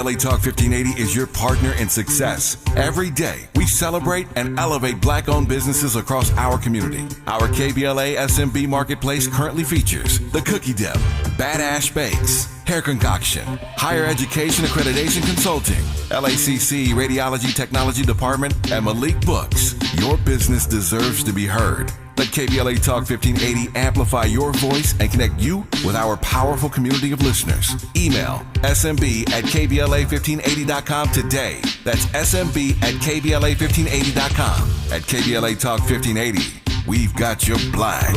KBLA Talk 1580 is your partner in success. Every day, we celebrate and elevate Black-owned businesses across our community. Our KBLA SMB Marketplace currently features The Cookie Dip, Bad Ash Bakes, Hair Concoction, Higher Education Accreditation Consulting, LACC Radiology Technology Department, and Malik Books. Your business deserves to be heard. Let KBLA Talk 1580 amplify your voice and connect you with our powerful community of listeners. Email smb@kbla1580.com today. That's smb@kbla1580.com. At KBLA Talk 1580, we've got your black.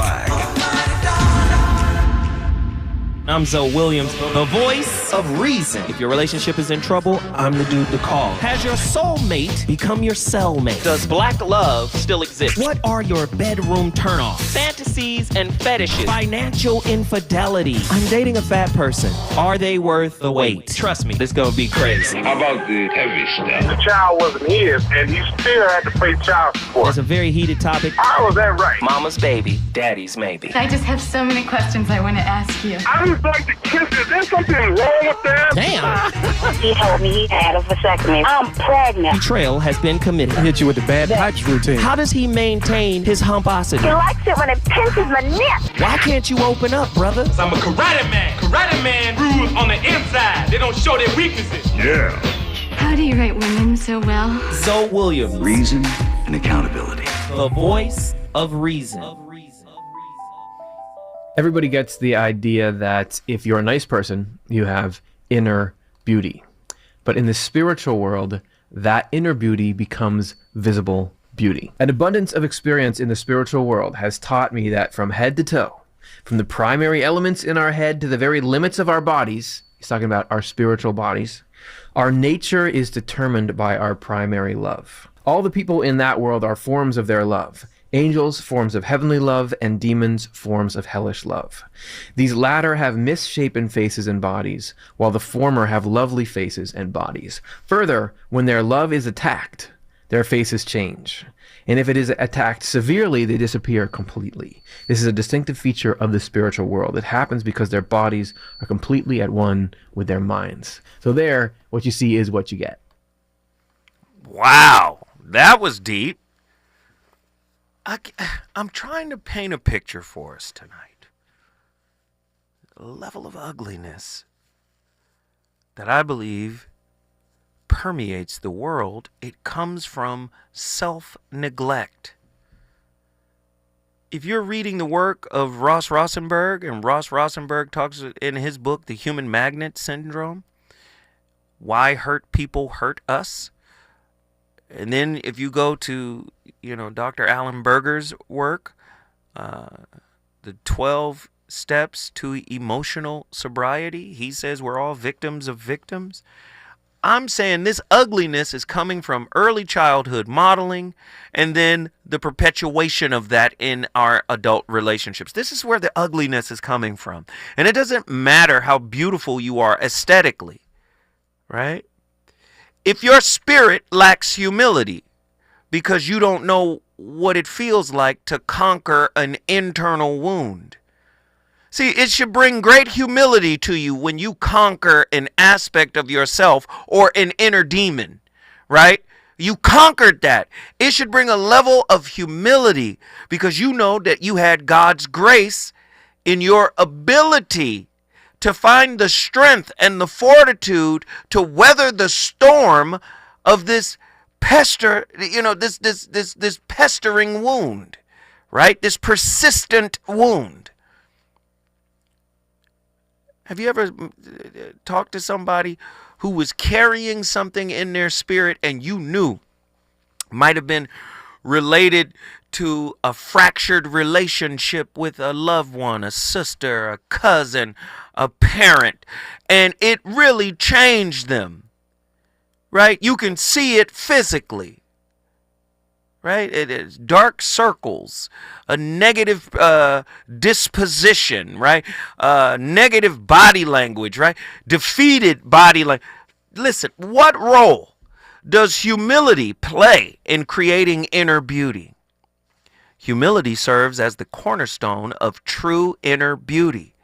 I'm Zoe Williams, the voice of reason. If your relationship is in trouble, I'm the dude to call. Has your soulmate become your cellmate? Does black love still exist? What are your bedroom turnoffs? Fantasies and fetishes. Financial infidelity. I'm dating a fat person. Are they worth the wait? Trust me, this gonna be crazy. How about the heavy stuff? The child wasn't his, and he still had to pay child support. It's a very heated topic. How was that right? Mama's baby, daddy's maybe. I just have so many questions I want to ask you. I just like to kiss. Is there something wrong with that? Damn! He told me he had a vasectomy. I'm pregnant. Betrayal has been committed. Hit you with the bad pipes routine. How does he maintain his humposity? He likes it when it pinches my neck. Why can't you open up, brother? I'm a karate man. Karate man rules on the inside. They don't show their weaknesses. Yeah. How do you write women so well? Zoe Williams, Reason and accountability. the voice of reason. Everybody gets the idea that if you're a nice person, you have inner beauty. But in the spiritual world, that inner beauty becomes visible beauty. An abundance of experience in the spiritual world has taught me that from head to toe, from the primary elements in our head to the very limits of our bodies, he's talking about our spiritual bodies, our nature is determined by our primary love. All the people in that world are forms of their love. Angels, forms of heavenly love, and demons, forms of hellish love. These latter have misshapen faces and bodies, while the former have lovely faces and bodies. Further, when their love is attacked, their faces change. And if it is attacked severely, they disappear completely. This is a distinctive feature of the spiritual world. It happens because their bodies are completely at one with their minds. So there, what you see is what you get. Wow, that was deep. I'm trying to paint a picture for us tonight. A level of ugliness that I believe permeates the world. It comes from self-neglect. If you're reading the work of Ross Rosenberg, and Ross Rosenberg talks in his book, The Human Magnet Syndrome, Why Hurt People Hurt Us. And then if you go to, Dr. Alan Berger's work, the 12 steps to emotional sobriety, he says we're all victims of victims. I'm saying this ugliness is coming from early childhood modeling and then the perpetuation of that in our adult relationships. This is where the ugliness is coming from. And it doesn't matter how beautiful you are aesthetically, right? If your spirit lacks humility because you don't know what it feels like to conquer an internal wound. See, it should bring great humility to you when you conquer an aspect of yourself or an inner demon, right? You conquered that. It should bring a level of humility because you know that you had God's grace in your ability to find the strength and the fortitude to weather the storm of this this pestering wound, right? This persistent wound. Have you ever talked to somebody who was carrying something in their spirit and you knew might have been related to a fractured relationship with a loved one, a sister, a cousin, a parent, and it really changed them, right? You can see it physically, right? It is dark circles, a negative disposition, right? Negative body language, right? Defeated body language. Listen, what role does humility play in creating inner beauty? Humility serves as the cornerstone of true inner beauty.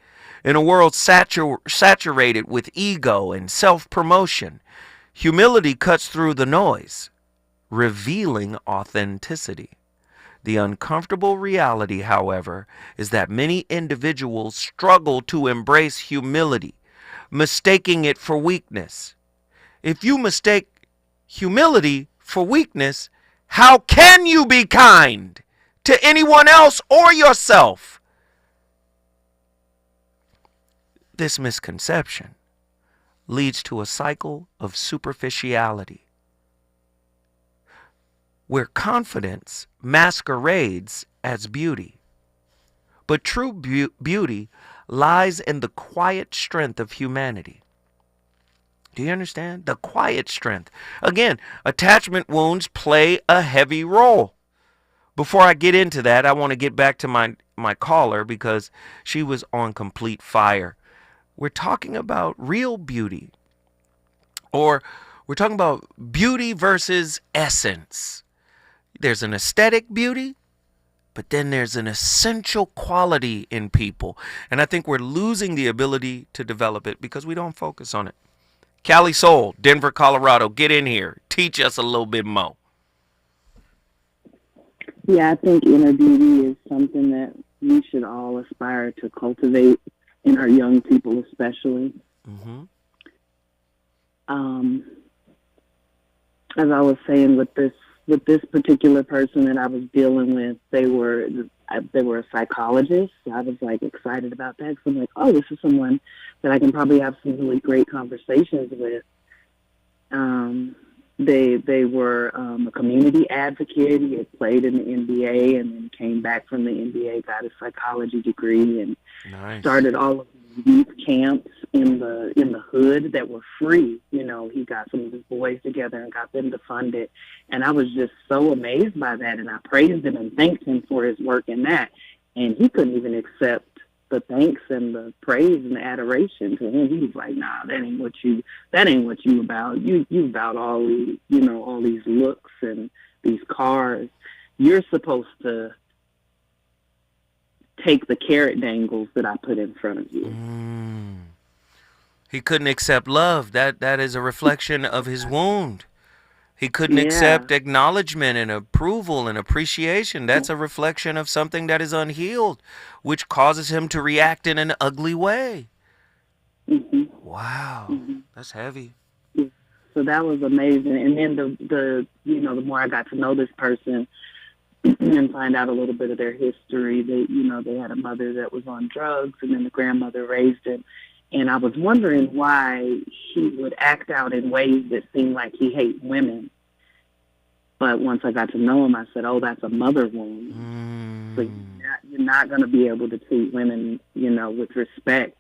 In a world saturated with ego and self-promotion, Humility cuts through the noise, revealing authenticity. The uncomfortable reality, however, is that many individuals struggle to embrace humility, mistaking it for weakness. If you mistake humility for weakness, how can you be kind to anyone else or yourself? This misconception leads to a cycle of superficiality, where confidence masquerades as beauty. But true beauty lies in the quiet strength of humanity. Do you understand? The quiet strength. Again, attachment wounds play a heavy role. Before I get into that, I want to get back to my caller because she was on complete fire. We're talking about real beauty, or we're talking about beauty versus essence. There's an aesthetic beauty, but then there's an essential quality in people. And I think we're losing the ability to develop it because we don't focus on it. Cali Soul, Denver, Colorado, get in here. Teach us a little bit more. Yeah, I think inner beauty is something that we should all aspire to cultivate in our young people especially. Mm-hmm. As I was saying with this particular person that I was dealing with, they were a psychologist. So I was like excited about that because I'm like, oh, this is someone that I can probably have some really great conversations with. They were a community advocate. He had played in the NBA and then came back from the NBA, got a psychology degree, and started all of these youth camps in the hood that were free. You know, he got some of his boys together and got them to fund it. And I was just so amazed by that, and I praised him and thanked him for his work in that. And he couldn't even accept the thanks and the praise and the adoration to him. He was like, nah, that ain't what you about. You about all these, all these looks and these cars. You're supposed to take the carrot dangles that I put in front of you. He couldn't accept love. That is a reflection of his wound. He couldn't accept acknowledgement and approval and appreciation. That's a reflection of something that is unhealed, which causes him to react in an ugly way. Mm-hmm. Wow. Mm-hmm. That's heavy. So that was amazing. And then the more I got to know this person and find out a little bit of their history, they had a mother that was on drugs, and then the grandmother raised him. And I was wondering why he would act out in ways that seemed like he hates women. But once I got to know him, I said, oh, that's a mother wound. So you're not going to be able to treat women, with respect.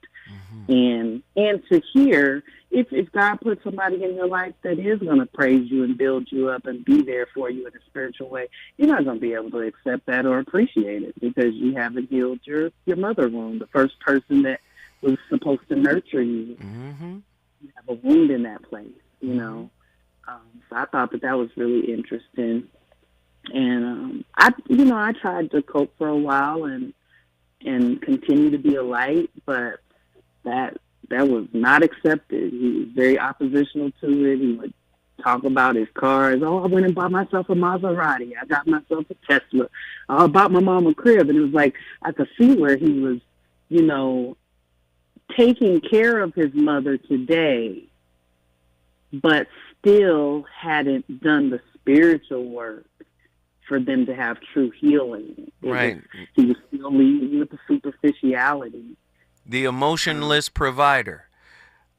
And to hear, if God puts somebody in your life that is going to praise you and build you up and be there for you in a spiritual way, you're not going to be able to accept that or appreciate it because you haven't healed your mother wound, the first person that was supposed to nurture you. You have a wound in that place, So I thought that was really interesting. And I tried to cope for a while and continue to be a light, but that was not accepted. He was very oppositional to it. He would talk about his cars. Oh, I went and bought myself a Maserati. I got myself a Tesla. I bought my mom a crib. And it was like I could see where he was, taking care of his mother today, but still hadn't done the spiritual work for them to have true healing. Right. He was still leading with the superficiality. The emotionless provider.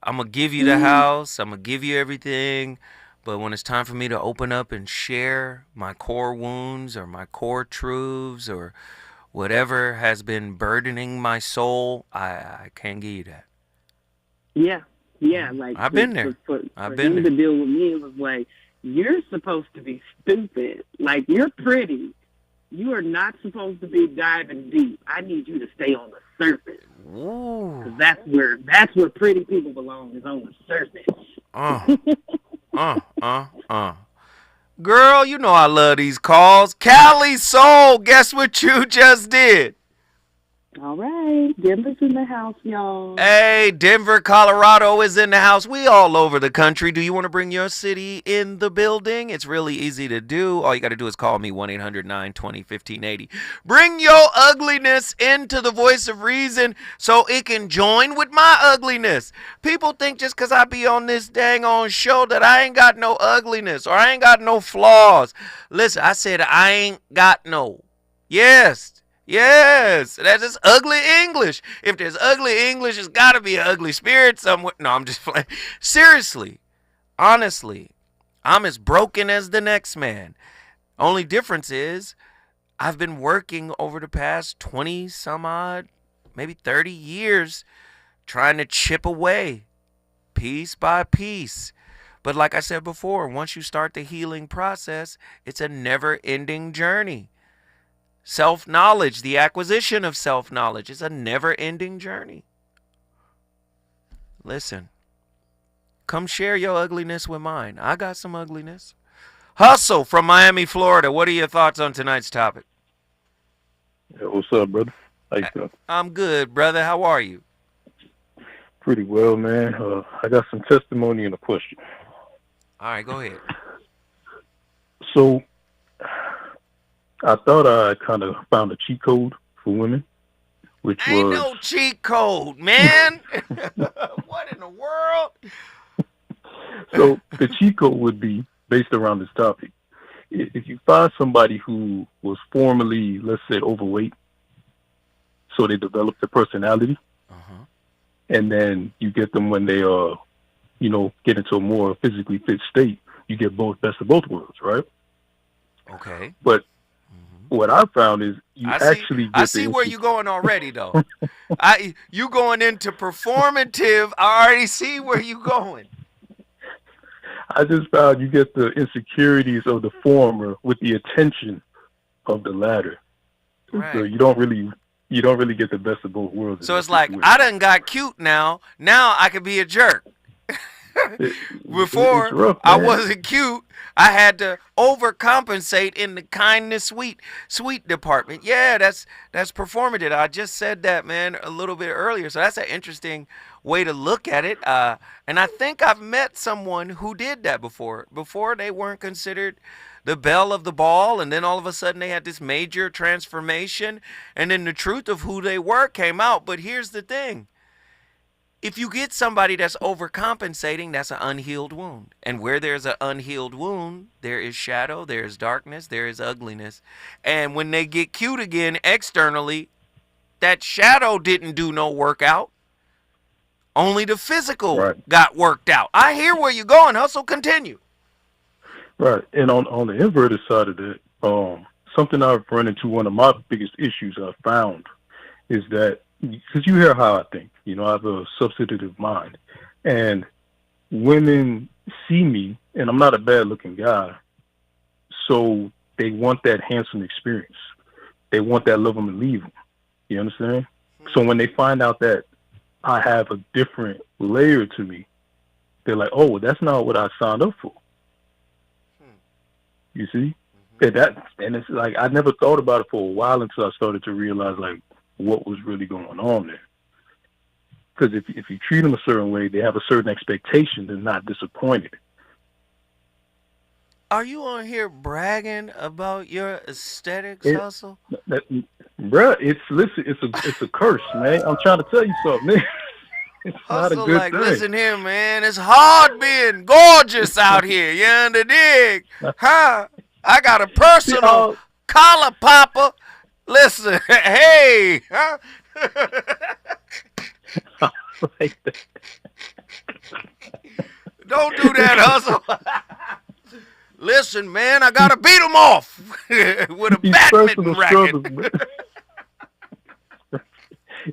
I'm going to give you the house. I'm going to give you everything. But when it's time for me to open up and share my core wounds or my core truths or whatever has been burdening my soul, I can't give you that. Yeah. Like I've been there. For him to deal with me, it was like, you're supposed to be stupid. Like, you're pretty. You are not supposed to be diving deep. I need you to stay on the surface. Because that's where pretty people belong, is on the surface. Girl, you know I love these calls. Cali Soul, guess what you just did? All right. Denver's in the house, y'all. Hey, Denver, Colorado is in the house. We all over the country. Do you want to bring your city in the building? It's really easy to do. All you got to do is call me 1-800-920-1580. Bring your ugliness into the voice of reason so it can join with my ugliness. People think just because I be on this dang on show that I ain't got no ugliness or I ain't got no flaws. Listen, I said I ain't got no. Yes. Yes, that's just ugly English. If there's ugly English, it's got to be an ugly spirit somewhere. No, I'm just playing. Seriously, honestly, I'm as broken as the next man. Only difference is I've been working over the past 20 some odd, maybe 30 years trying to chip away piece by piece. But like I said before, once you start the healing process, it's a never-ending journey. Self-knowledge, the acquisition of self-knowledge is a never-ending journey. Listen, come share your ugliness with mine. I got some ugliness. Hustle from Miami, Florida. What are your thoughts on tonight's topic? Yeah, what's up, brother? How you doing? I'm good, brother. How are you? Pretty well, man. I got some testimony and a question. All right, go ahead. So, I thought I kind of found a cheat code for women, which Ain't was... no cheat code, man. What in the world? So the cheat code would be based around this topic. If you find somebody who was formerly, let's say, overweight, so they develop their personality, and then you get them when they get into a more physically fit state, you get best of both worlds, right? Okay. But what I found is I see where you're going already, though. You going into performative. I already see where you going. I just found you get the insecurities of the former with the attention of the latter. Right. So you don't really get the best of both worlds. So it's like I done got cute now. Now I can be a jerk. Before it's rough, I wasn't cute. I had to overcompensate in the kindness sweet department. Yeah, that's performative. I just said that, man, a little bit earlier. So that's an interesting way to look at it. And I think I've met someone who did that before. Before they weren't considered the belle of the ball, and then all of a sudden they had this major transformation, and then the truth of who they were came out. But here's the thing. If you get somebody that's overcompensating, that's an unhealed wound. And where there's an unhealed wound, there is shadow, there is darkness, there is ugliness. And when they get cute again externally, that shadow didn't do no workout. Only the physical got worked out. I hear where you're going. Hustle, continue. Right. And on the inverted side of that, something I've run into, one of my biggest issues I've found is that, because you hear how I think, I have a substantive mind, and women see me, and I'm not a bad looking guy, so they want that handsome experience. They want that love them and leave them. You understand? So when they find out that I have a different layer to me, they're like, oh, well, that's not what I signed up for. You see? And it's like, I never thought about it for a while until I started to realize, like, what was really going on there. Because if you treat them a certain way, they have a certain expectation. They're not disappointed. Are you on here bragging about your aesthetics, Hustle? Bruh, it's a curse, man. I'm trying to tell you something, man. It's Hustle, not a good like, thing. Listen here, man. It's hard being gorgeous out here. You under dig? Huh? I got a personal collar popper. Listen, hey. Huh? Don't do that, Hustle. Listen, man, I gotta beat him off with a badminton racket.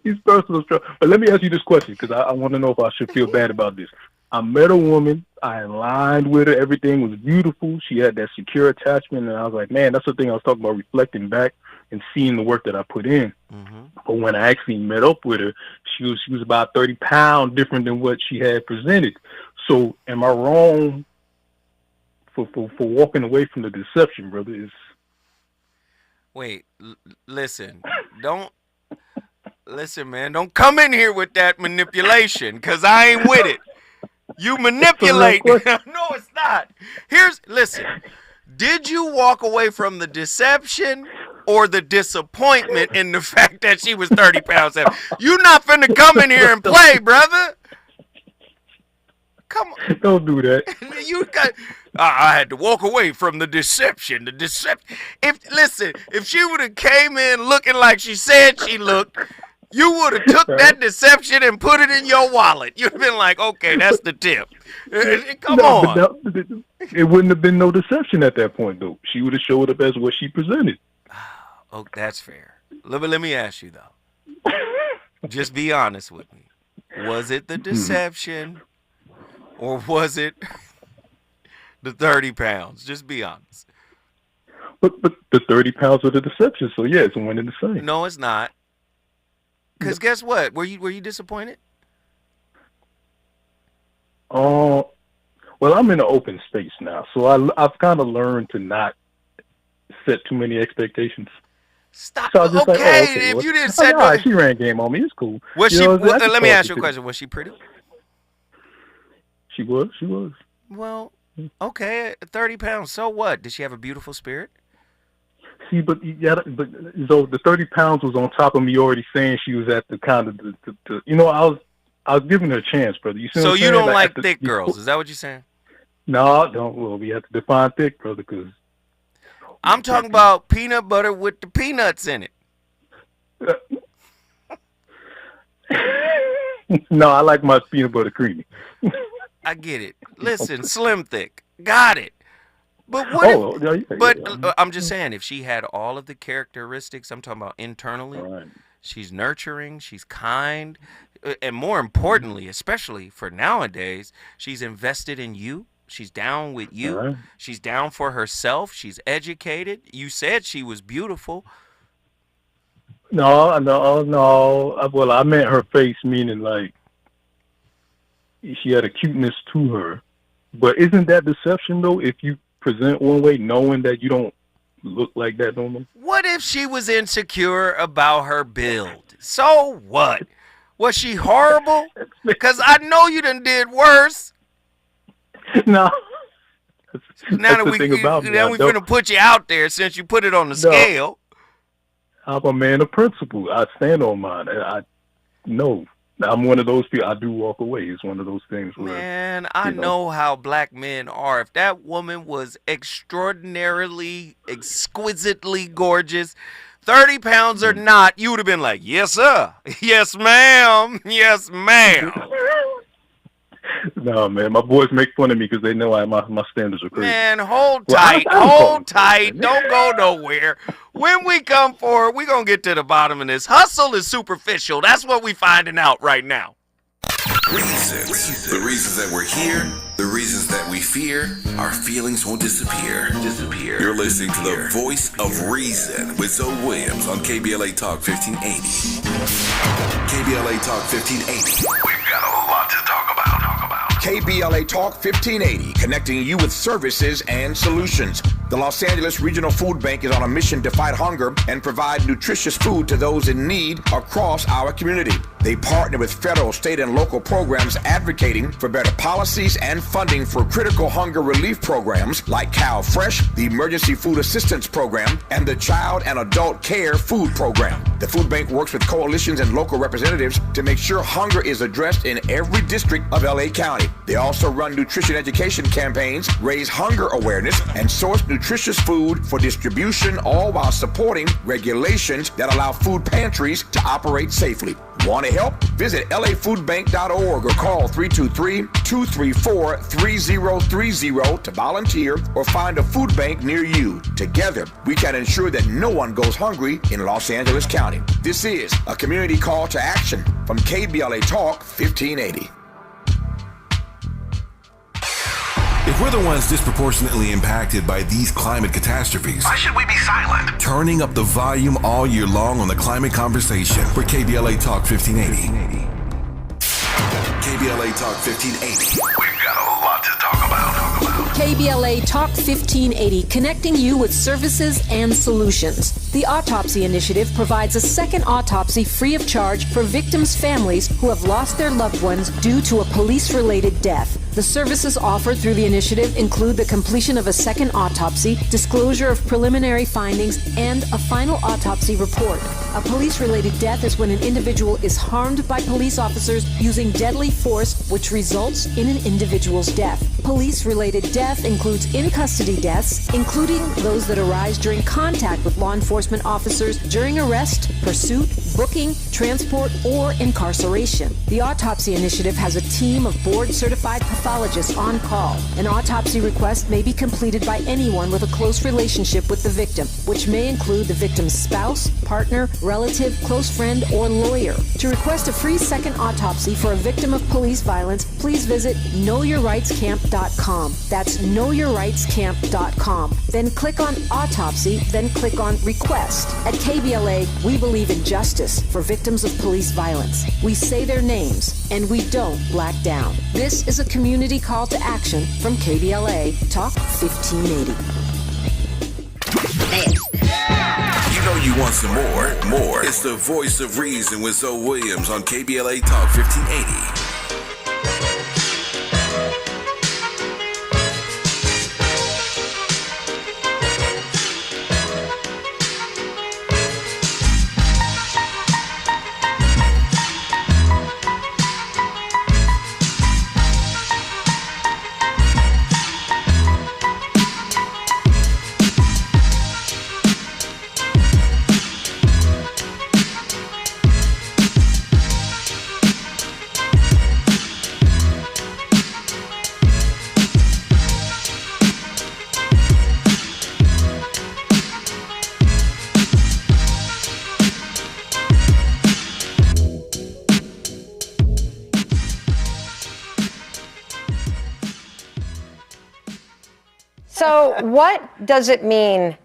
He's personal struggle. But let me ask you this question, because I want to know if I should feel bad about this. I met a woman. I aligned with her. Everything was beautiful. She had that secure attachment, and I was like, man, that's the thing I was talking about, reflecting back and seeing the work that I put in. But when I actually met up with her, she was about 30 pounds different than what she had presented. So am I wrong for walking away from the deception, brother? Wait, listen. Don't. Listen, man, don't come in here with that manipulation, because I ain't with it. You manipulate. No, it's not. Listen. Did you walk away from the deception or the disappointment in the fact that she was 30 pounds heavy? You not finna come in here and play, brother. Come on. Don't do that. I had to walk away from the deception. If she would have came in looking like she said she looked, you would have took that deception and put it in your wallet. You'd have been like, okay, that's the tip. Come on. It wouldn't have been no deception at that point, though. She would have showed up as what she presented. Oh, that's fair. Let me ask you, though. Just be honest with me. Was it the deception or was it the 30 pounds? Just be honest. But the 30 pounds was the deception, so yeah, it's one and the same. No, it's not. Because guess what? Were you disappointed? Well, I'm in an open space now, so I've kind of learned to not set too many expectations. Stop. So okay, if you didn't set she ran game on me. It's cool. Was she? Let me ask you a question. Was she pretty? She was. Well, okay, 30 pounds. So what? Did she have a beautiful spirit? See, but so the 30 pounds was on top of me already saying she was at the kind of the I was giving her a chance, brother. You see so what I'm you saying? don't like thick girls? Is that what you're saying? No, I don't. Well, we have to define thick, brother, because I'm talking about peanut butter with the peanuts in it. No, I like my peanut butter creamy. I get it. Listen, slim thick. Got it. But I'm just saying, if she had all of the characteristics, I'm talking about internally, right. She's nurturing, she's kind, and more importantly, especially for nowadays, she's invested in you. She's down with you. Right. She's down for herself. She's educated. You said she was beautiful. No. Well, I meant her face, meaning like she had a cuteness to her. But isn't that deception, though, if you present one way knowing that you don't look like that no more? What if she was insecure about her build? So what? Was she horrible? Because I know you done did worse. No. Now that we're going to put you out there since you put it on the scale. I'm a man of principle. I stand on mine. I'm one of those people. I do walk away. It's one of those things where... Man, I know how black men are. If that woman was extraordinarily, exquisitely gorgeous, 30 pounds or not, you would have been like, yes, sir. Yes, ma'am. Yes, ma'am. No, man. My boys make fun of me because they know my standards are crazy. Man, hold tight. Hold tight. Don't go nowhere. When we come forward, we're going to get to the bottom of this. Hustle is superficial. That's what we're finding out right now. Reasons. The reasons that we're here, the reasons that we fear, our feelings won't disappear. You're listening to the voice of reason with Zoe Williams on KBLA Talk 1580. KBLA Talk 1580. We've got a lot to talk about. KBLA Talk 1580, connecting you with services and solutions. The Los Angeles Regional Food Bank is on a mission to fight hunger and provide nutritious food to those in need across our community. They partner with federal, state, and local programs advocating for better policies and funding for critical hunger relief programs like Cal Fresh, the Emergency Food Assistance Program, and the Child and Adult Care Food Program. The food bank works with coalitions and local representatives to make sure hunger is addressed in every district of LA County. They also run nutrition education campaigns, raise hunger awareness, and source nutritious food for distribution, all while supporting regulations that allow food pantries to operate safely. Want to help? Visit lafoodbank.org or call 323-234-3030 to volunteer or find a food bank near you. Together, we can ensure that no one goes hungry in Los Angeles County. This is a community call to action from KBLA Talk 1580. If we're the ones disproportionately impacted by these climate catastrophes, why should we be silent? Turning up the volume all year long on the climate conversation for KBLA Talk 1580. KBLA Talk 1580. We've got a lot to talk about. KBLA Talk 1580, connecting you with services and solutions. The Autopsy Initiative provides a second autopsy free of charge for victims' families who have lost their loved ones due to a police-related death. The services offered through the initiative include the completion of a second autopsy, disclosure of preliminary findings, and a final autopsy report. A police-related death is when an individual is harmed by police officers using deadly force, which results in an individual's death. Police-related death includes in-custody deaths, including those that arise during contact with law enforcement officers during arrest, pursuit, booking, transport, or incarceration. The Autopsy Initiative has a team of board-certified pathologists on call. An autopsy request may be completed by anyone with a close relationship with the victim, which may include the victim's spouse, partner, relative, close friend, or lawyer. To request a free second autopsy for a victim of police violence, please visit knowyourrightscamp.com. That's knowyourrightscamp.com. Then click on Autopsy, then click on Request. At KBLA, we believe in justice for victims of police violence. We say their names, and we don't black down. This is a community call to action from KBLA Talk 1580. You know you want some more. It's the voice of reason with Zoe Williams on KBLA Talk 1580. So what does it mean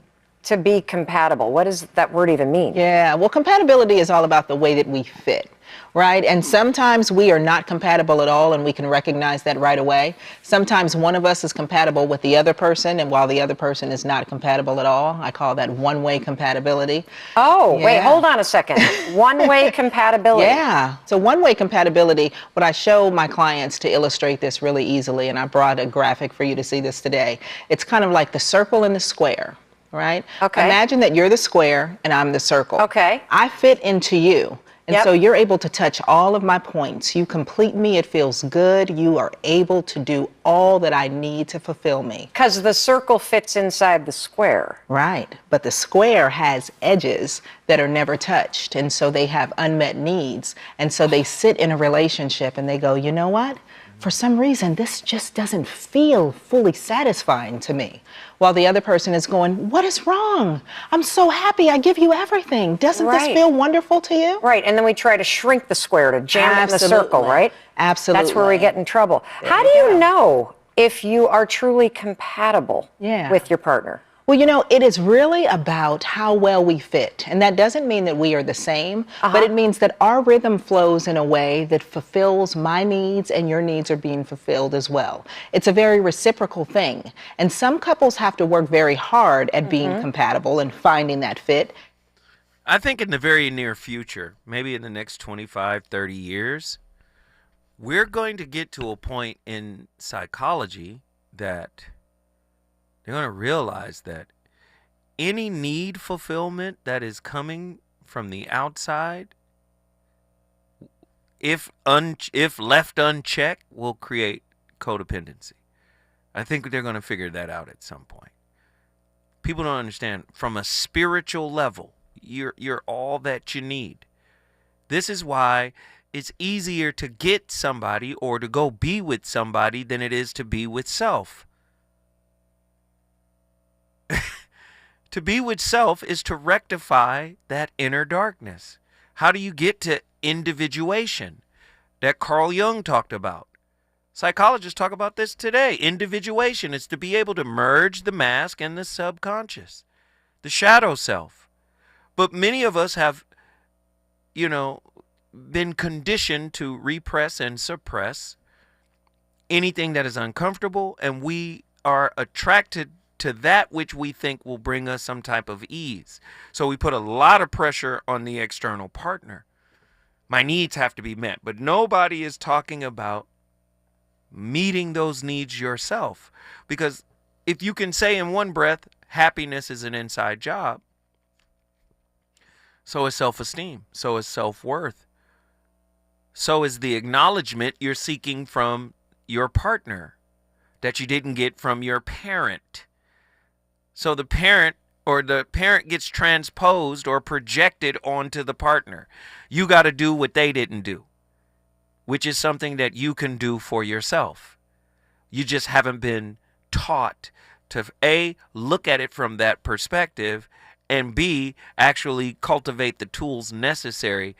to be compatible? What does that word even mean? Yeah, well, compatibility is all about the way that we fit, right? And sometimes we are not compatible at all, and we can recognize that right away. Sometimes one of us is compatible with the other person, and while the other person is not compatible at all. I call that one-way compatibility. Oh, yeah. Wait, hold on a second. One-way compatibility. Yeah. So one-way compatibility, what I show my clients to illustrate this really easily, and I brought a graphic for you to see this today. It's kind of like the circle and the square, right? Okay. Imagine that you're the square and I'm the circle. Okay. I fit into you. And so you're able to touch all of my points. You complete me. It feels good. You are able to do all that I need to fulfill me. Because the circle fits inside the square. Right. But the square has edges that are never touched. And so they have unmet needs. And so they sit in a relationship and they go, you know what? For some reason, this just doesn't feel fully satisfying to me. While the other person is going, what is wrong? I'm so happy. I give you everything. Doesn't this feel wonderful to you? Right. And then we try to shrink the square to jam it in the circle, right? Absolutely. That's where we get in trouble. How do you know if you are truly compatible with your partner? Well, you know, it is really about how well we fit. And that doesn't mean that we are the same, but it means that our rhythm flows in a way that fulfills my needs and your needs are being fulfilled as well. It's a very reciprocal thing. And some couples have to work very hard at being compatible and finding that fit. I think in the very near future, maybe in the next 25, 30 years, we're going to get to a point in psychology that they're going to realize that any need fulfillment that is coming from the outside, if left unchecked, will create codependency. I think they're going to figure that out at some point. People don't understand. From a spiritual level, you're all that you need. This is why it's easier to get somebody or to go be with somebody than it is to be with self. To be with self is to rectify that inner darkness. How do you get to individuation that Carl Jung talked about? Psychologists talk about this today. Individuation is to be able to merge the mask and the subconscious, the shadow self. But many of us have, been conditioned to repress and suppress anything that is uncomfortable, and we are attracted to that which we think will bring us some type of ease. So we put a lot of pressure on the external partner. My needs have to be met, but nobody is talking about meeting those needs yourself. Because if you can say in one breath, happiness is an inside job, so is self-esteem, so is self-worth, so is the acknowledgement you're seeking from your partner that you didn't get from your parent. So the parent gets transposed or projected onto the partner. You got to do what they didn't do, which is something that you can do for yourself. You just haven't been taught to A, look at it from that perspective, and B, actually cultivate the tools necessary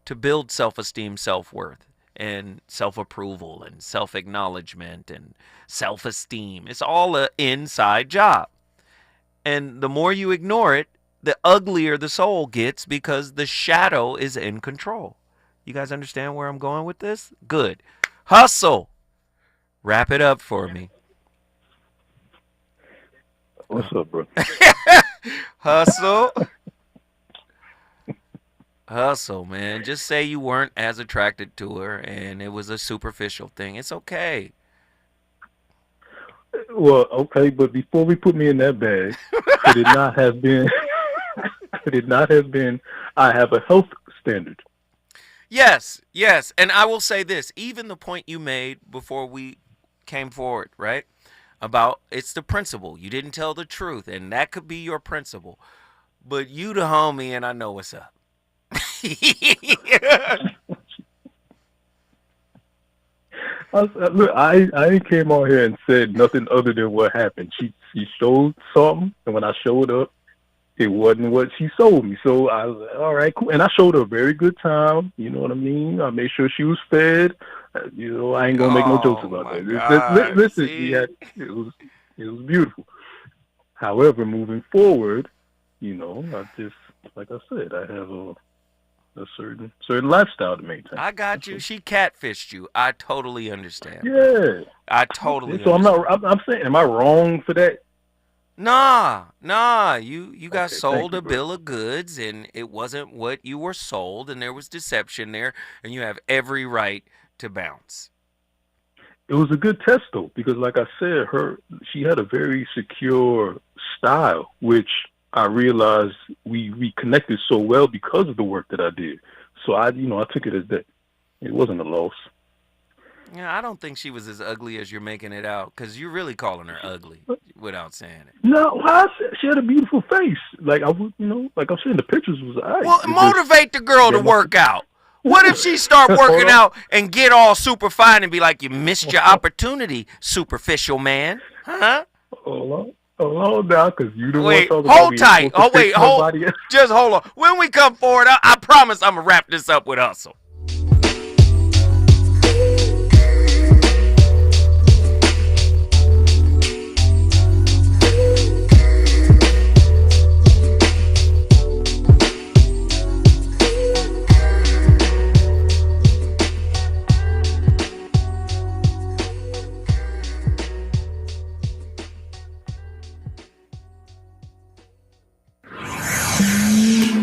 to build self-esteem, self-worth, and self-approval, and self-acknowledgement, and self-esteem. It's all an inside job. And the more you ignore it, the uglier the soul gets, because the shadow is in control. You guys understand where I'm going with this? Good. Hustle. Wrap it up for me. What's up, bro? Hustle. Hustle, man. Just say you weren't as attracted to her and it was a superficial thing. It's okay. Well, okay, but before we put me in that bag, could it not have been, I have a health standard? Yes. And I will say this, even the point you made before we came forward, right? About it's the principle. You didn't tell the truth, and that could be your principle. But you the homie, and I know what's up. Look, I came on here and said nothing other than what happened. She showed something, and when I showed up, it wasn't what she sold me. So I was like, all right, cool. And I showed her a very good time. You know what I mean? I made sure she was fed. You know, I ain't gonna make no jokes about that. Listen, it was beautiful. However, moving forward, you know, I just, like I said, I have a certain lifestyle to maintain. I got you. She catfished you. I totally understand. Yeah, I totally. So understand. I'm saying, am I wrong for that? Nah. You got sold a bill of goods, and it wasn't what you were sold, and there was deception there, and you have every right to bounce. It was a good test, though, because like I said, she had a very secure style, which I realized we connected so well because of the work that I did. So I took it as that. It wasn't a loss. Yeah, I don't think she was as ugly as you're making it out, because you're really calling her ugly without saying it. No, she had a beautiful face. Like I'm saying, the pictures was all right. Well, motivate the girl to work out. What if she start working out and get all super fine and be like, you missed your opportunity, superficial man? Huh? Hold on now, because you don't wait, want to hold tight. Oh, wait, just hold on. When we come forward, I promise I'm going to wrap this up with hustle.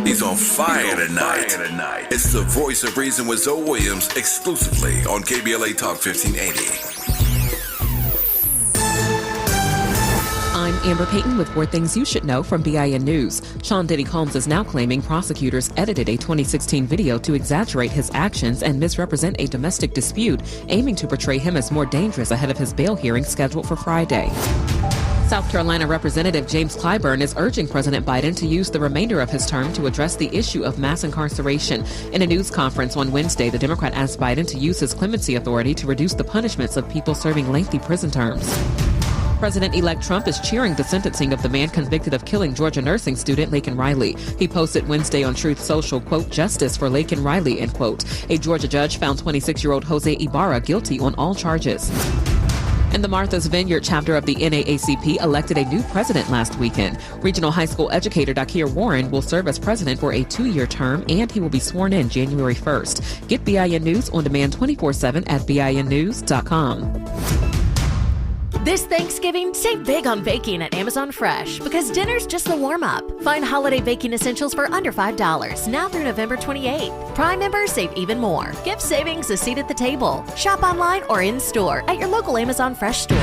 He's on fire tonight. It's the Voice of Reason with Zoe Williams, exclusively on KBLA Talk 1580. I'm Amber Payton with 4 Things You Should Know from BIN News. Sean Diddy Combs is now claiming prosecutors edited a 2016 video to exaggerate his actions and misrepresent a domestic dispute, aiming to portray him as more dangerous ahead of his bail hearing scheduled for Friday. South Carolina Representative James Clyburn is urging President Biden to use the remainder of his term to address the issue of mass incarceration. In a news conference on Wednesday, the Democrat asked Biden to use his clemency authority to reduce the punishments of people serving lengthy prison terms. President-elect Trump is cheering the sentencing of the man convicted of killing Georgia nursing student Laken Riley. He posted Wednesday on Truth Social, quote, "Justice for Laken Riley," end quote. A Georgia judge found 26-year-old Jose Ibarra guilty on all charges. And the Martha's Vineyard chapter of the NAACP elected a new president last weekend. Regional high school educator Dakir Warren will serve as president for a 2-year term, and he will be sworn in January 1st. Get BIN News on demand 24/7 at BINnews.com. This Thanksgiving, save big on baking at Amazon Fresh because dinner's just the warm-up. Find holiday baking essentials for under $5 now through November 28th. Prime members save even more. Give savings a seat at the table. Shop online or in-store at your local Amazon Fresh store.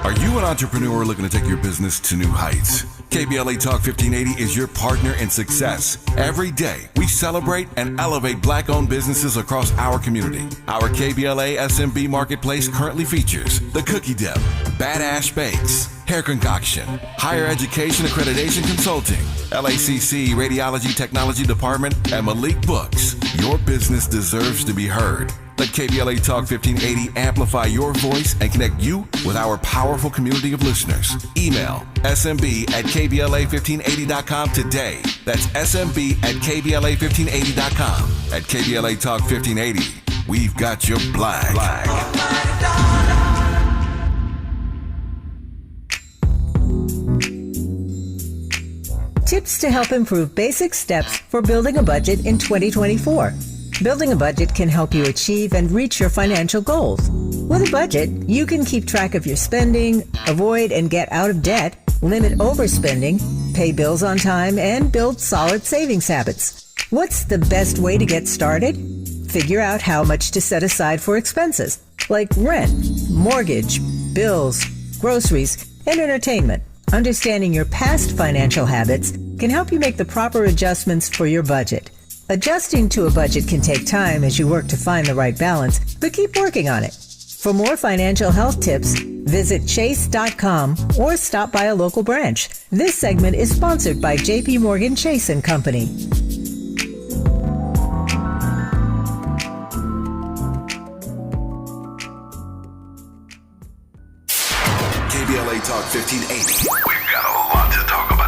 Are you an entrepreneur looking to take your business to new heights? KBLA Talk 1580 is your partner in success. Every day, we celebrate and elevate Black-owned businesses across our community. Our KBLA SMB marketplace currently features The Cookie Dip, Badass Bakes, Hair Concoction, Higher Education Accreditation Consulting, LACC Radiology Technology Department, and Malik Books. Your business deserves to be heard. Let KBLA Talk 1580 amplify your voice and connect you with our powerful community of listeners. Email smb@kbla1580.com today. That's smb@kbla1580.com. At KBLA Talk 1580, we've got your black. Tips to help improve basic steps for building a budget in 2024. Building a budget can help you achieve and reach your financial goals. With a budget, you can keep track of your spending, avoid and get out of debt, limit overspending, pay bills on time, and build solid savings habits. What's the best way to get started? Figure out how much to set aside for expenses, like rent, mortgage, bills, groceries, and entertainment. Understanding your past financial habits can help you make the proper adjustments for your budget. Adjusting to a budget can take time as you work to find the right balance, but keep working on it. For more financial health tips, visit chase.com or stop by a local branch. This segment is sponsored by J.P. Morgan Chase & Company. KBLA Talk 1580. We've got a lot to talk about.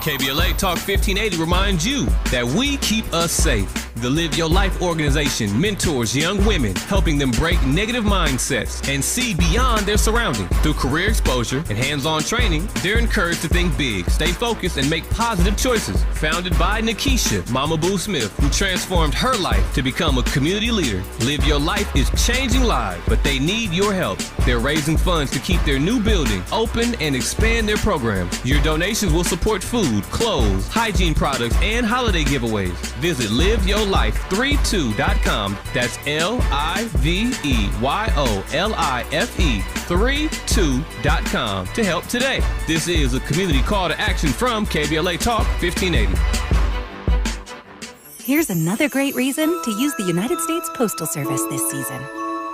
KBLA Talk 1580 reminds you that we keep us safe. The Live Your Life organization mentors young women, helping them break negative mindsets and see beyond their surroundings. Through career exposure and hands-on training, they're encouraged to think big, stay focused, and make positive choices. Founded by Nikisha, Mama Boo Smith, who transformed her life to become a community leader. Live Your Life is changing lives, but they need your help. They're raising funds to keep their new building open and expand their programs. Your donations will support food, clothes, hygiene products, and holiday giveaways. Visit liveyourlife32.com. That's LIVEYOLIFE32.com to help today. This is a community call to action from KBLA Talk 1580. Here's another great reason to use the United States Postal Service this season.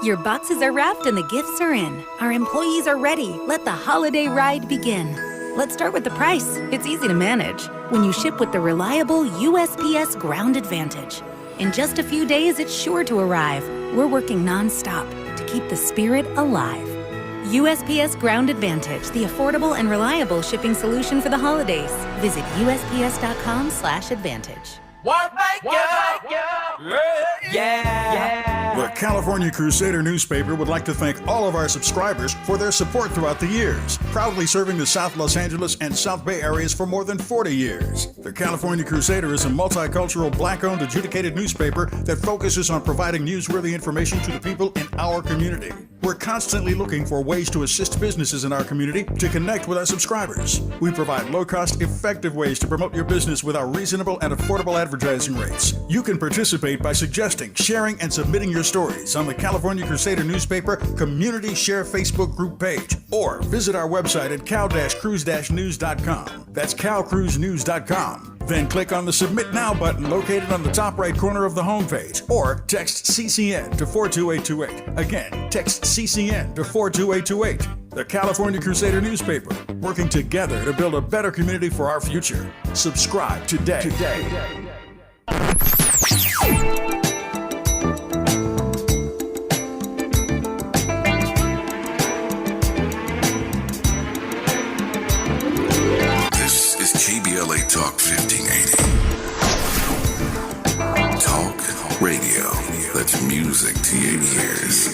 Your boxes are wrapped and the gifts are in. Our employees are ready. Let the holiday ride begin. Let's start with the price. It's easy to manage when you ship with the reliable USPS Ground Advantage. In just a few days, it's sure to arrive. We're working nonstop to keep the spirit alive. USPS Ground Advantage, the affordable and reliable shipping solution for the holidays. Visit USPS.com/advantage. The California Crusader newspaper would like to thank all of our subscribers for their support throughout the years, proudly serving the South Los Angeles and South Bay areas for more than 40 years. The California Crusader is a multicultural, Black-owned, adjudicated newspaper that focuses on providing newsworthy information to the people in our community. We're constantly looking for ways to assist businesses in our community to connect with our subscribers. We provide low-cost, effective ways to promote your business with our reasonable and affordable advertising rates. You can participate by suggesting, sharing, and submitting your stories on the California Crusader newspaper Community Share Facebook group page, or visit our website at cal-cruise-news.com. That's calcruisenews.com. Then click on the Submit Now button located on the top right corner of the homepage, or text CCN to 42828. Again, text CCN to 42828. The California Crusader newspaper, working together to build a better community for our future. Subscribe today. This is KBLA Talk 1580. Talk radio. That's music to your ears.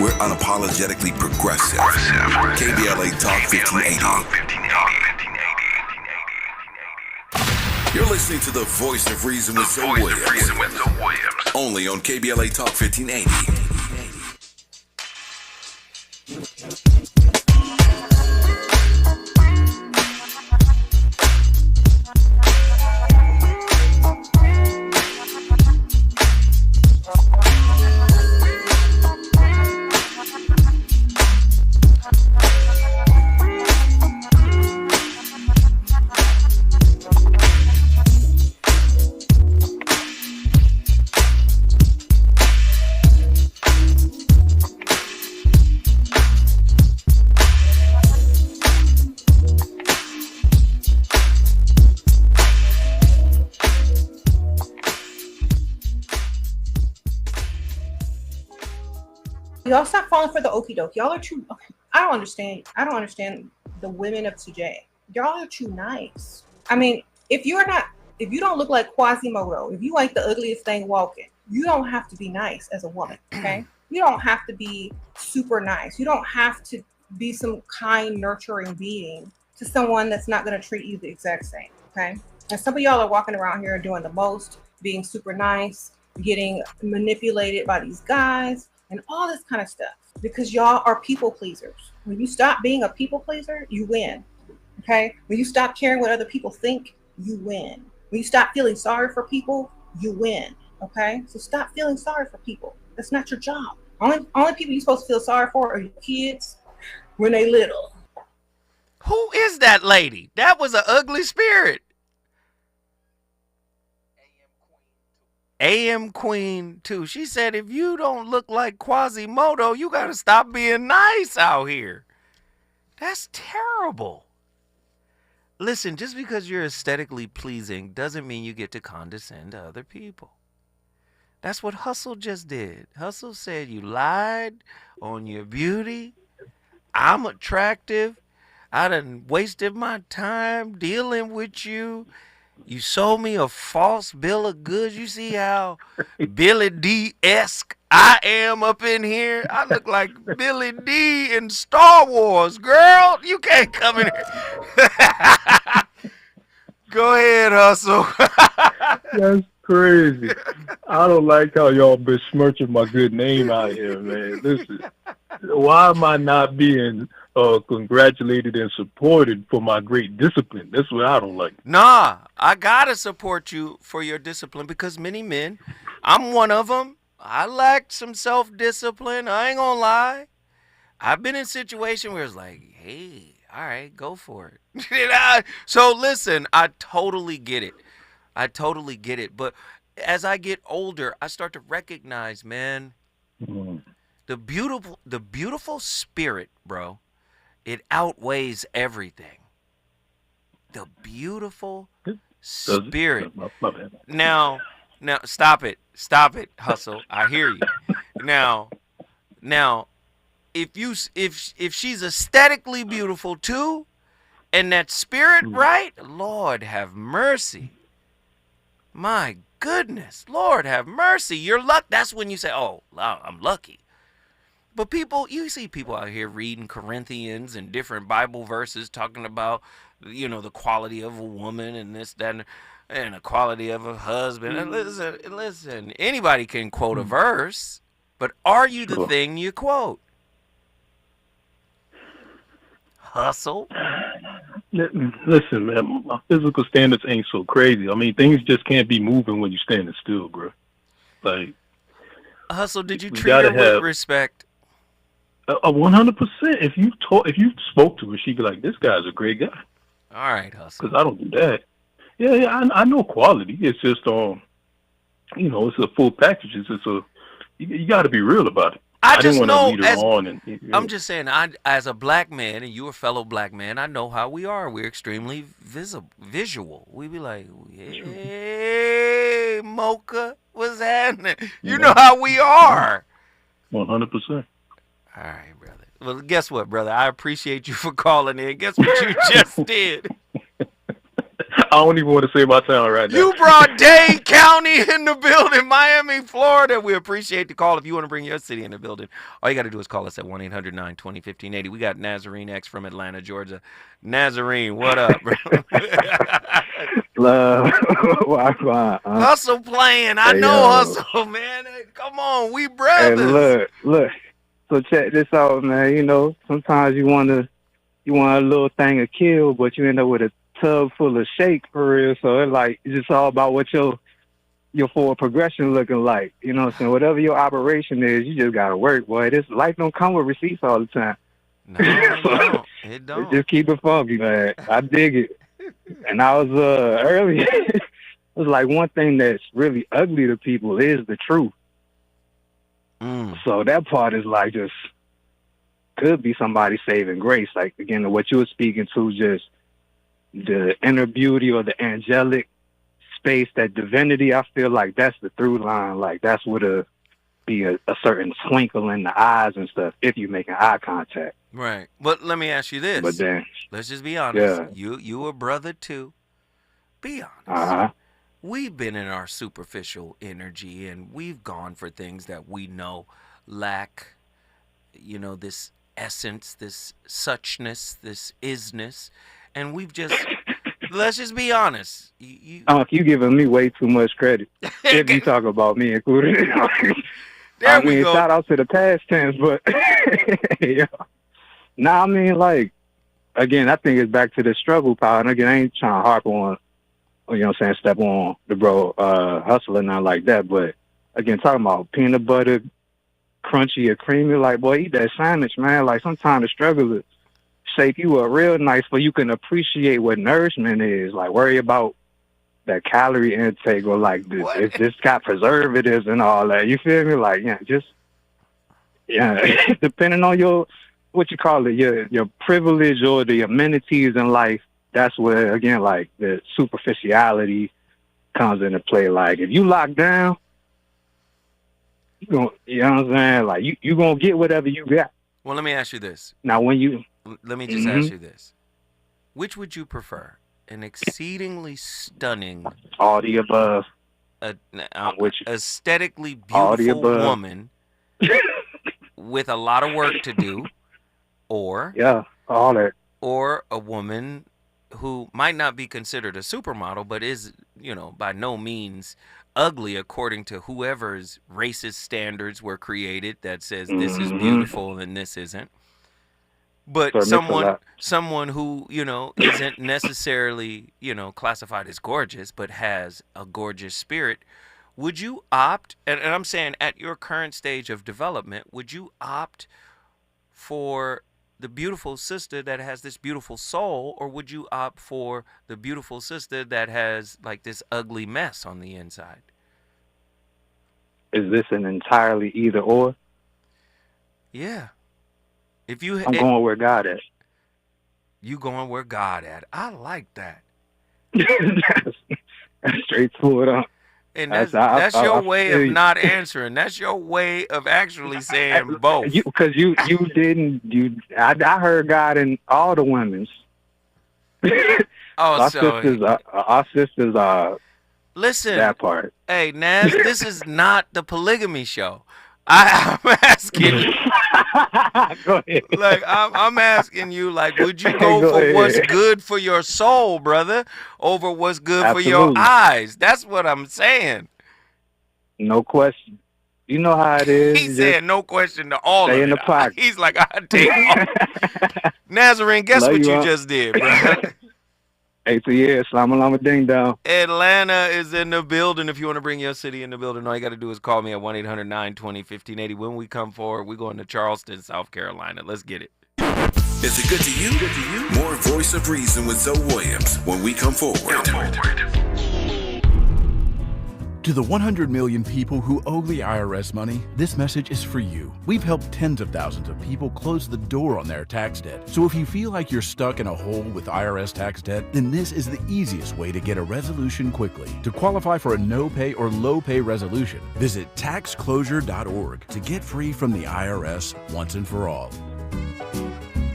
We're unapologetically progressive. KBLA Talk 1580. You're listening to the Voice of Reason with Zoe Williams. Only on KBLA Talk 1580. Y'all stop falling for the okie doke. Y'all are too. I don't understand. I don't understand the women of today. Y'all are too nice. I mean, if you don't look like Quasimodo, if you ain't the ugliest thing walking, you don't have to be nice as a woman. Okay, you don't have to be super nice. You don't have to be some kind, nurturing being to someone that's not going to treat you the exact same. Okay, and some of y'all are walking around here doing the most, being super nice, getting manipulated by these guys, and all this kind of stuff because y'all are people pleasers. When you stop being a people pleaser, you win. Okay? When you stop caring what other people think, you win. When you stop feeling sorry for people, you win. Okay? So stop feeling sorry for people. That's not your job. Only people you're supposed to feel sorry for are your kids when they little. Who is that lady? That was an ugly spirit. AM Queen 2. She said, if you don't look like Quasimodo, you got to stop being nice out here. That's terrible. Listen, just because you're aesthetically pleasing doesn't mean you get to condescend to other people. That's what Hustle just did. Hustle said you lied on your beauty. I'm attractive. I done wasted my time dealing with you. You sold me a false bill of goods. You see how Billy D-esque I am up in here? I look like Billy D in Star Wars. Girl, you can't come in here. Go ahead, Hustle. That's crazy. I don't like how y'all besmirching my good name out here, man. Listen, why am I not being congratulated and supported for my great discipline? That's what I don't like. Nah, I gotta support you for your discipline because many men, I'm one of them. I lacked some self-discipline. I ain't gonna lie. I've been in situations where it's like, hey, all right, go for it. So listen, I totally get it. But as I get older, I start to recognize, man, the beautiful spirit, bro. It outweighs everything. The beautiful spirit. Now, stop it, Hustle. I hear you. Now, if she's aesthetically beautiful too, and that spirit right, Lord have mercy. My goodness, Lord have mercy. You're lucky. That's when you say, "Oh, I'm lucky." But you see people out here reading Corinthians and different Bible verses talking about, the quality of a woman and this, that, and the quality of a husband. And listen, anybody can quote a verse, but are you the thing you quote? Hustle? Listen, man, my physical standards ain't so crazy. I mean, things just can't be moving when you're standing still, bro. Like, Hustle, did you treat her with respect? 100%. If you spoke to her, she'd be like, "This guy's a great guy." All right, Hustle. Because I don't do that. Yeah, I know quality. It's just it's a full package. You got to be real about it. I just didn't know want to lead her on. I'm just saying, as a black man, and you a fellow black man, I know how we are. We're extremely visual. We be like, "Hey, Mocha, what's happening?" You know how we are. 100%. All right, brother. Well, guess what, brother? I appreciate you for calling in. Guess what you just did? I don't even want to say my town right now. You brought Dade County in the building, Miami, Florida. We appreciate the call. If you want to bring your city in the building, all you got to do is call us at 1-800-920-1580. We got Nazarene X from Atlanta, Georgia. Nazarene, what up, bro? Hustle playing. I know hustle, man. Hey, come on, we brothers. Hey, look. So check this out, man. You know, sometimes you want a little thing to kill, but you end up with a tub full of shake for real. So it's just all about what your forward progression looking like. You know what I'm saying? Whatever your operation is, you just gotta work, boy. This life don't come with receipts all the time. No, it don't. Just keep it funky, man. I dig it. And I was earlier. It was like one thing that's really ugly to people is the truth. So that part is like just could be somebody's saving grace. Like again, what you were speaking to, just the inner beauty or the angelic space, that divinity. I feel like that's the through line. Like that's what be a certain twinkle in the eyes and stuff if you're making eye contact. Right. But let me ask you this. But then, let's just be honest. Yeah. You a brother too. Be honest. We've been in our superficial energy and we've gone for things that we know lack, you know, this essence, this suchness, this isness. And we've just, let's just be honest. You giving me way too much credit. If you talk about me included. There we go. Shout out to the past tense, but yeah. Nah, I mean, like, again, I think it's back to the struggle power. And again, I ain't trying to harp on, you know what I'm saying, step on the bro hustle and nothing like that. But again, talking about peanut butter, crunchy or creamy, like, boy, eat that sandwich, man. Like, sometimes the struggle will shape you up real nice so you can appreciate what nourishment is. Like, worry about that calorie intake or like if this got preservatives and all that. You feel me? Like, depending on your, what you call it, your privilege or the amenities in life, that's where, again, like the superficiality comes into play. Like if you lock down, you know what I'm saying? Like you gonna get whatever you got. Well, let me ask you this. Now, when you... Let me just ask you this. Which would you prefer? An exceedingly stunning... All the above. Aesthetically beautiful woman with a lot of work to do, or... Yeah, all that. Or a woman who might not be considered a supermodel, but is, you know, by no means ugly according to whoever's racist standards were created that says this is beautiful and this isn't. But someone who, you know, isn't necessarily, you know, classified as gorgeous, but has a gorgeous spirit, would you opt, and I'm saying at your current stage of development, would you opt for the beautiful sister that has this beautiful soul, or would you opt for the beautiful sister that has like this ugly mess on the inside? Is this an entirely either or? Yeah. I'm going where God at. You going where God at? I like that. That's straightforward. And that's your way of not answering. That's your way of actually saying both. Because you didn't. I heard God in all the women's. Our sisters are. Listen. That part. Hey, Naz, this is not the polygamy show. I'm asking you. Go ahead. Like I'm asking you, like, would you go for what's good for your soul, brother, over what's good for your eyes? That's what I'm saying. No question. You know how it is. He said no question to all of it. In the pocket. He's like, I take all. Nazarene, guess what you just did, bro? Hey, so yeah, Slama Ding Dong. Atlanta is in the building. If you want to bring your city in the building, all you got to do is call me at 1-800-920-1580. When we come forward, we're going to Charleston, South Carolina. Let's get it. Is it good to you? Good to you? More Voice of Reason with Zoe Williams when we come forward. To the 100 million people who owe the IRS money, this message is for you. We've helped tens of thousands of people close the door on their tax debt. So if you feel like you're stuck in a hole with IRS tax debt, then this is the easiest way to get a resolution quickly. To qualify for a no-pay or low-pay resolution, visit taxclosure.org to get free from the IRS once and for all.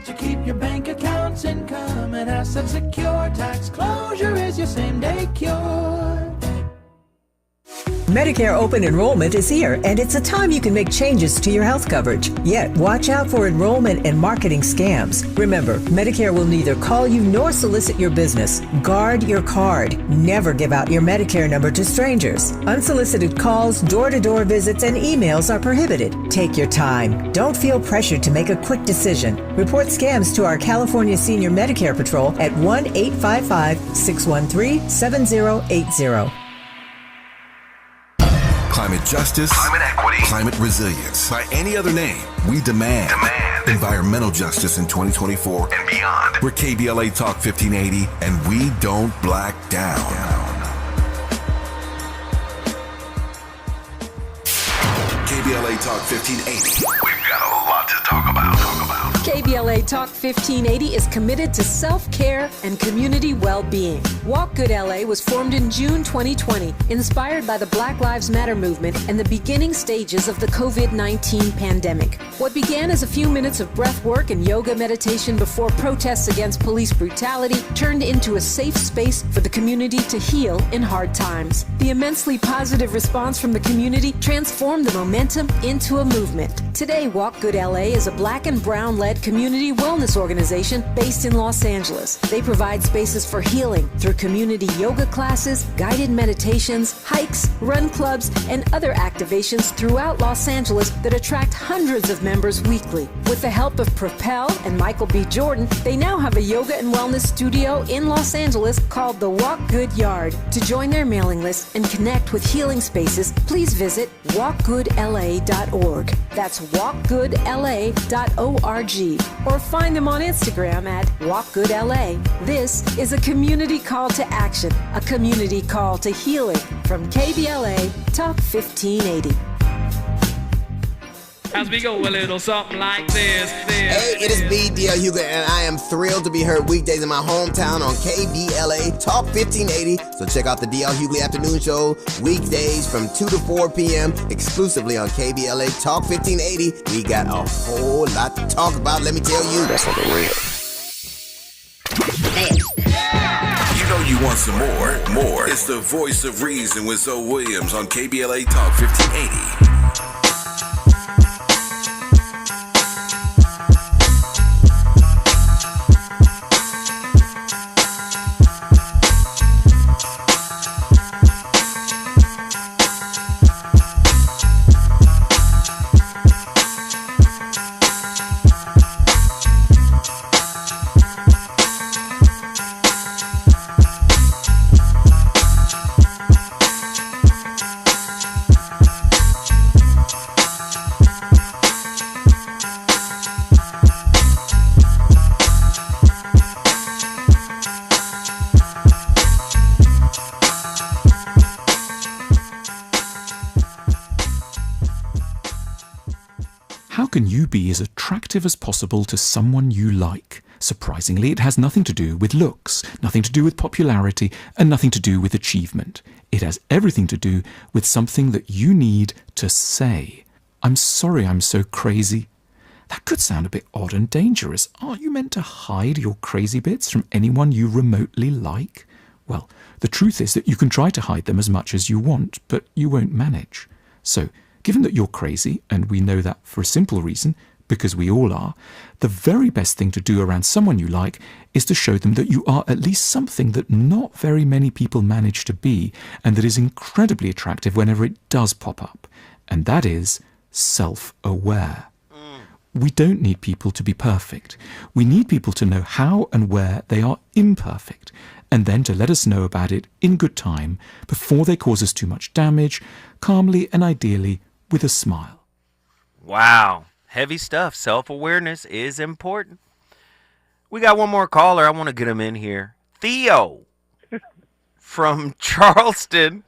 To keep your bank accounts, income, and assets secure, tax closure is your same-day cure. Medicare open enrollment is here, and it's a time you can make changes to your health coverage. Yet, watch out for enrollment and marketing scams. Remember, Medicare will neither call you nor solicit your business. Guard your card. Never give out your Medicare number to strangers. Unsolicited calls, door-to-door visits, and emails are prohibited. Take your time. Don't feel pressured to make a quick decision. Report scams to our California Senior Medicare Patrol at 1-855-613-7080. Climate justice, climate equity, climate resilience. By any other name, we demand environmental justice in 2024 and beyond. We're KBLA Talk 1580, and we don't black down. KBLA Talk 1580. We've got a lot to talk about. KBLA Talk 1580 is committed to self-care and community well-being. Walk Good LA was formed in June 2020, inspired by the Black Lives Matter movement and the beginning stages of the COVID-19 pandemic. What began as a few minutes of breath work and yoga meditation before protests against police brutality turned into a safe space for the community to heal in hard times. The immensely positive response from the community transformed the momentum into a movement. Today, Walk Good LA is a Black and Brown-led community wellness organization based in Los Angeles. They provide spaces for healing through community yoga classes, guided meditations, hikes, run clubs, and other activations throughout Los Angeles that attract hundreds of members weekly. With the help of Propel and Michael B. Jordan, they now have a yoga and wellness studio in Los Angeles called the Walk Good Yard. To join their mailing list and connect with healing spaces, please visit walkgoodla.org. That's walkgoodla.org. Or find them on Instagram at WalkGoodLA. This is a community call to action, a community call to healing from KBLA Talk 1580. As we go a little something like this. Hey, it is me, D.L. Hugo, and I am thrilled to be heard weekdays in my hometown on KBLA Talk 1580. So check out the D.L. Hughley Afternoon Show weekdays from 2 to 4 p.m. exclusively on KBLA Talk 1580. We got a whole lot to talk about, let me tell you. That's for the real. You know you want some more. It's the voice of reason with Zoe Williams on KBLA Talk 1580. How can you be as attractive as possible to someone you like? Surprisingly, it has nothing to do with looks, nothing to do with popularity, and nothing to do with achievement. It has everything to do with something that you need to say. I'm sorry I'm so crazy. That could sound a bit odd and dangerous. Aren't you meant to hide your crazy bits from anyone you remotely like? Well, the truth is that you can try to hide them as much as you want, but you won't manage. So, given that you're crazy, and we know that for a simple reason, because we all are, the very best thing to do around someone you like is to show them that you are at least something that not very many people manage to be, and that is incredibly attractive whenever it does pop up. And that is self-aware. We don't need people to be perfect. We need people to know how and where they are imperfect, and then to let us know about it in good time, before they cause us too much damage, calmly and ideally with a smile. Wow. Heavy stuff. Self-awareness is important. We got one more caller. I want to get him in here. Theo from Charleston,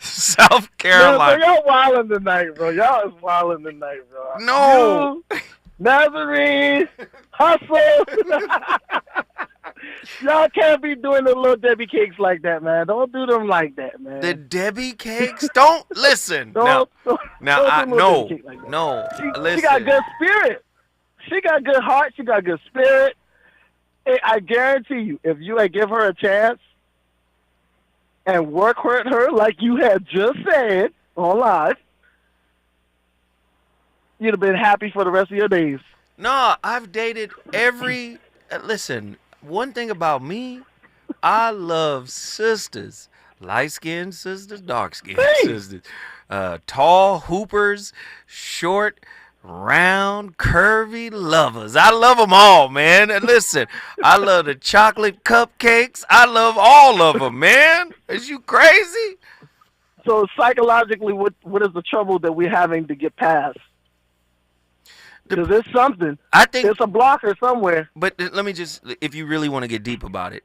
South Carolina. Y'all wilding tonight, bro. Y'all is wilding tonight, bro. No. You, Nazarene, Hustle. Y'all can't be doing the little Debbie cakes like that, man. Don't do them like that, man. The Debbie cakes? Don't listen. No. No. She got good spirit. She got good heart. She got good spirit. I guarantee you, if you give her a chance, and work her like you had just said on live, you'd have been happy for the rest of your days. No, I've dated every. Listen, one thing about me, I love sisters. Light-skinned sisters, dark-skinned sisters. Tall hoopers, short, round, curvy lovers. I love them all, man. And listen, I love the chocolate cupcakes. I love all of them, man. Is you crazy? So psychologically, what is the trouble that we're having to get past? Because there's something. I think there's a blocker somewhere. But let me just, if you really want to get deep about it,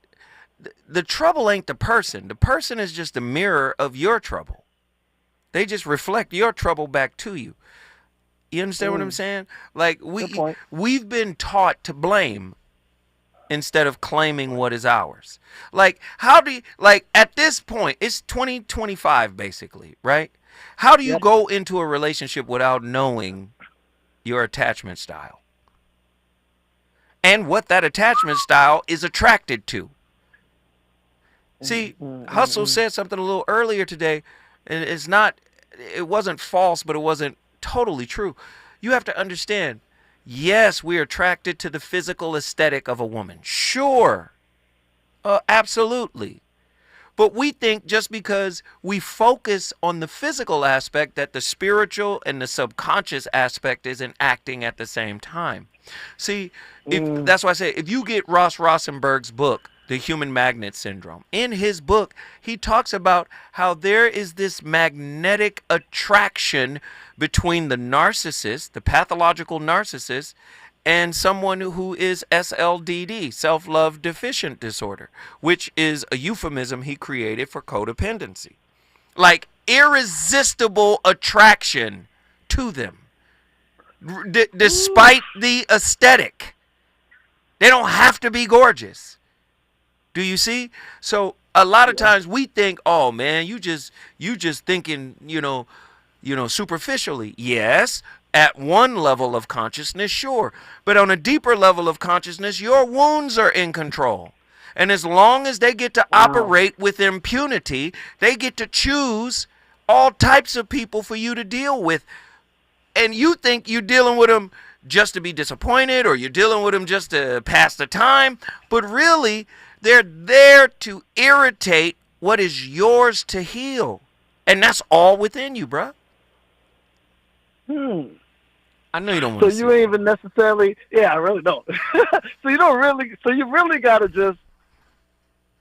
the trouble ain't the person. The person is just a mirror of your trouble. They just reflect your trouble back to you. You understand what I'm saying? Like we've been taught to blame instead of claiming what is ours. Like how do you, like at this point, it's 2025 basically, right? How do you go into a relationship without knowing your attachment style and what that attachment style is attracted to? See, Hustle said something a little earlier today, and it wasn't false, but it wasn't totally true. You have to understand, yes, we're attracted to the physical aesthetic of a woman. Sure. Absolutely. But we think just because we focus on the physical aspect that the spiritual and the subconscious aspect isn't acting at the same time. See, that's why I say, if you get Ross Rosenberg's book, The Human Magnet Syndrome, in his book, he talks about how there is this magnetic attraction between the narcissist, the pathological narcissist, and someone who is SLDD, self-love deficient disorder, which is a euphemism he created for codependency. Like irresistible attraction to them, despite the aesthetic. They don't have to be gorgeous. Do you see? So a lot of times we think, oh man, you just thinking, superficially. Yes, at one level of consciousness, sure. But on a deeper level of consciousness, your wounds are in control. And as long as they get to operate with impunity, they get to choose all types of people for you to deal with. And you think you're dealing with them just to be disappointed, or you're dealing with them just to pass the time. But really, they're there to irritate what is yours to heal. And that's all within you, bruh. I know you don't want to. So you ain't even necessarily. Yeah, I really don't. So you don't really. So you really gotta just.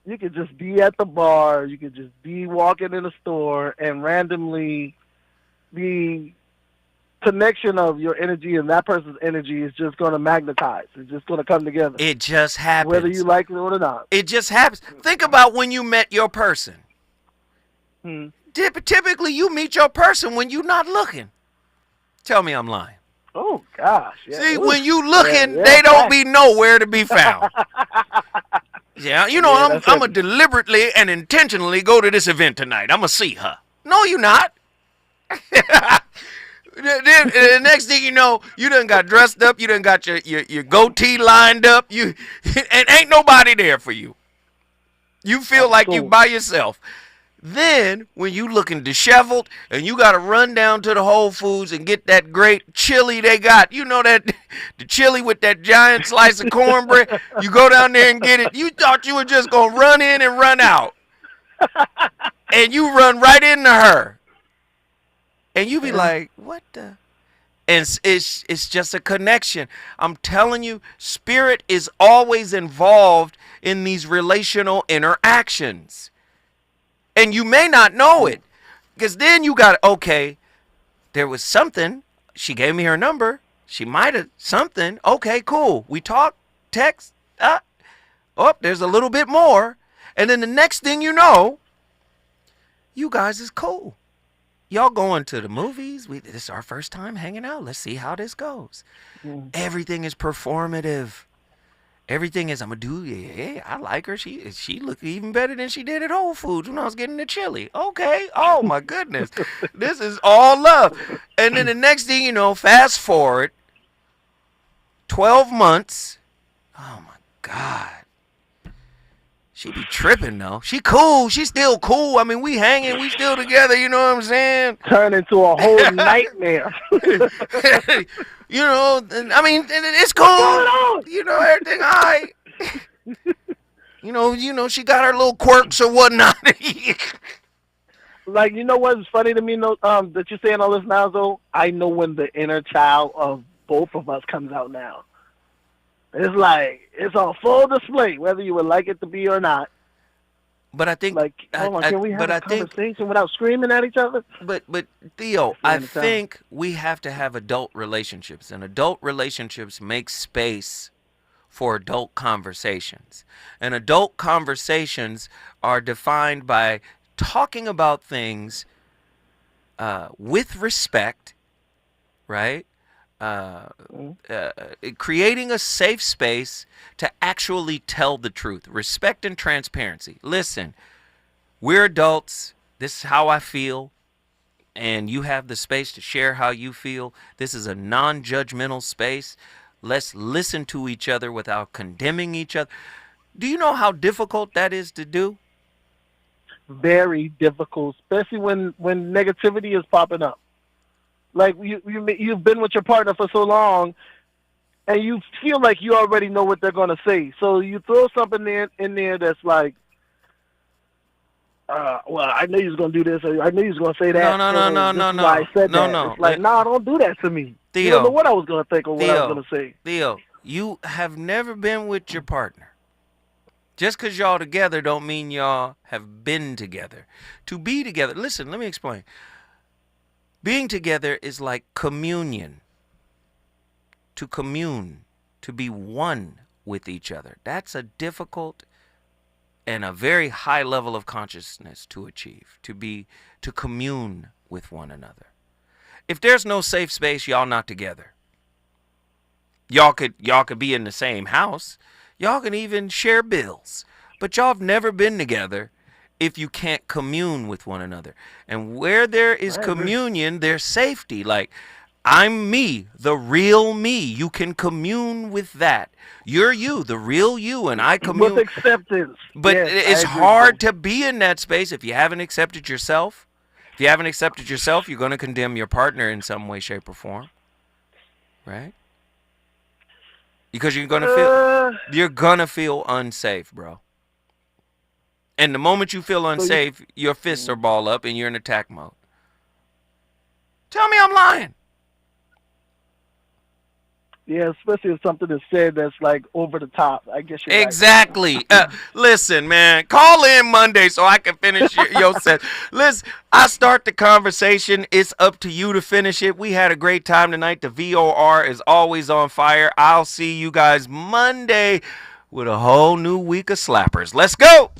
You could just be at the bar. You could just be walking in the store, and randomly, the connection of your energy and that person's energy is just going to magnetize. It's just going to come together. It just happens. Whether you like it or not. It just happens. Think about when you met your person. Typically, you meet your person when you're not looking. Tell me I'm lying. Oh, gosh. Yeah. See, when you looking, they don't be nowhere to be found. Yeah, I'm going to deliberately and intentionally go to this event tonight. I'm going to see her. No, you're not. The next thing you know, you done got dressed up. You done got your goatee lined up. And ain't nobody there for you. You feel like you by yourself. Then, when you looking disheveled and you got to run down to the Whole Foods and get that great chili they got, that the chili with that giant slice of cornbread, you go down there and get it. You thought you were just going to run in and run out. And you run right into her. And you be like, what the? And it's just a connection. I'm telling you, spirit is always involved in these relational interactions. And you may not know it, because then you got, okay, there was something. She gave me her number. She might have something. Okay, cool. We talk, text. There's a little bit more. And then the next thing you know, you guys is cool. Y'all going to the movies. This is our first time hanging out. Let's see how this goes. Everything is performative. Everything is, I'm going to do, yeah, I like her. She looked even better than she did at Whole Foods when I was getting the chili. Okay. Oh, my goodness. This is all love. And then the next thing you know, fast forward 12 months. Oh, my God. She be tripping though. She cool. She still cool. I mean, we hanging. We still together. You know what I'm saying? Turn into a whole nightmare. You know, I mean, it's cool. What's going on? You know, everything all right. You know, she got her little quirks or whatnot. Like, you know what's funny to me, that you're saying all this now, though? I know when the inner child of both of us comes out now. It's like, it's on full display, whether you would like it to be or not. But I think, like, can we have a conversation without screaming at each other? But Theo, I think we have to have adult relationships, and adult relationships make space for adult conversations. And adult conversations are defined by talking about things with respect, right? Creating a safe space to actually tell the truth. Respect and transparency. Listen, we're adults. This is how I feel. And you have the space to share how you feel. This is a non-judgmental space. Let's listen to each other without condemning each other. Do you know how difficult that is to do? Very difficult, especially when negativity is popping up. Like, you've been with your partner for so long, and you feel like you already know what they're going to say. So you throw something in there that's like, well, I knew you was going to do this, or I knew you was going to say that. No. I said that. It's like, don't do that to me. Theo, you don't know what I was going to think or what I was going to say. Theo, you have never been with your partner. Just because y'all together don't mean y'all have been together. To be together, listen, let me explain. Being together is like communion. To commune, to be one with each other. That's a difficult and a very high level of consciousness to achieve. To commune with one another. If there's no safe space, y'all not together. Y'all could be in the same house. Y'all can even share bills. But y'all have never been together if you can't commune with one another. And where there is communion, there's safety. Like, I'm me, the real me. You can commune with that. You're you, the real you, and I commune. With acceptance. But yes, it's hard to be in that space if you haven't accepted yourself. If you haven't accepted yourself, you're going to condemn your partner in some way, shape, or form. Right? Because you're gonna feel unsafe, bro. And the moment you feel unsafe, your fists are ball up and you're in attack mode. Tell me I'm lying. Yeah, especially if something is said that's like over the top. I guess you're exactly. Right. Listen, man, call in Monday so I can finish your set. Listen, I start the conversation. It's up to you to finish it. We had a great time tonight. The VOR is always on fire. I'll see you guys Monday with a whole new week of slappers. Let's go.